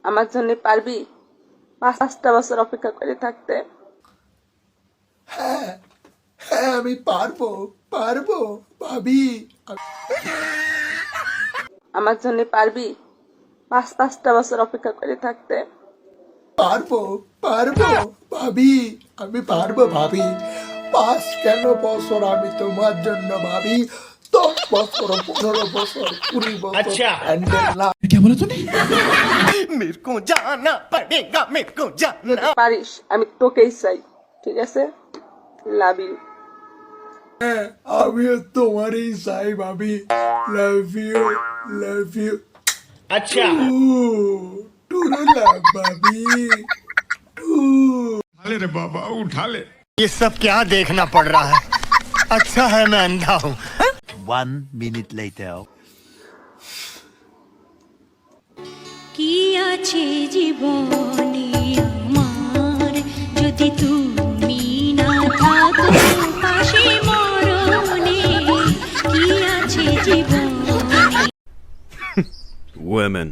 আমার জন্য পারবি 5টা বছর অপেক্ষা করে থাকতে? হ্যাঁ হ্যাঁ আমি পারবো পারবো ভাবি। আমার জন্য পারবি 5টা বছর অপেক্ষা করে থাকতে? পারবো পারবো ভাবি, আমি পারবো ভাবি। 5 কেন বছর, আমি তোমার জন্য ভাবি 10 বছর 15 বছর 20 বছর হ্যান্ডেল না। मेरे को जाना पड़ेगा, मेरे को जाना। যদি পারিস আমি তোকেই চাই, ঠিক আছে? Love you. হ্যাঁ আমিও তোমারই চাই ভাবি। Love you love you. अच्छा টুরু লাভ ভাবি টু। ये सब क्या देखना पड़ रहा है? अच्छा है मैं अंधा हूँ। 1 minute later. কি আছে জীবনে আমার, যদি তুমি না থাকো পাশে মরণে? কি আছে জীবনে? Women.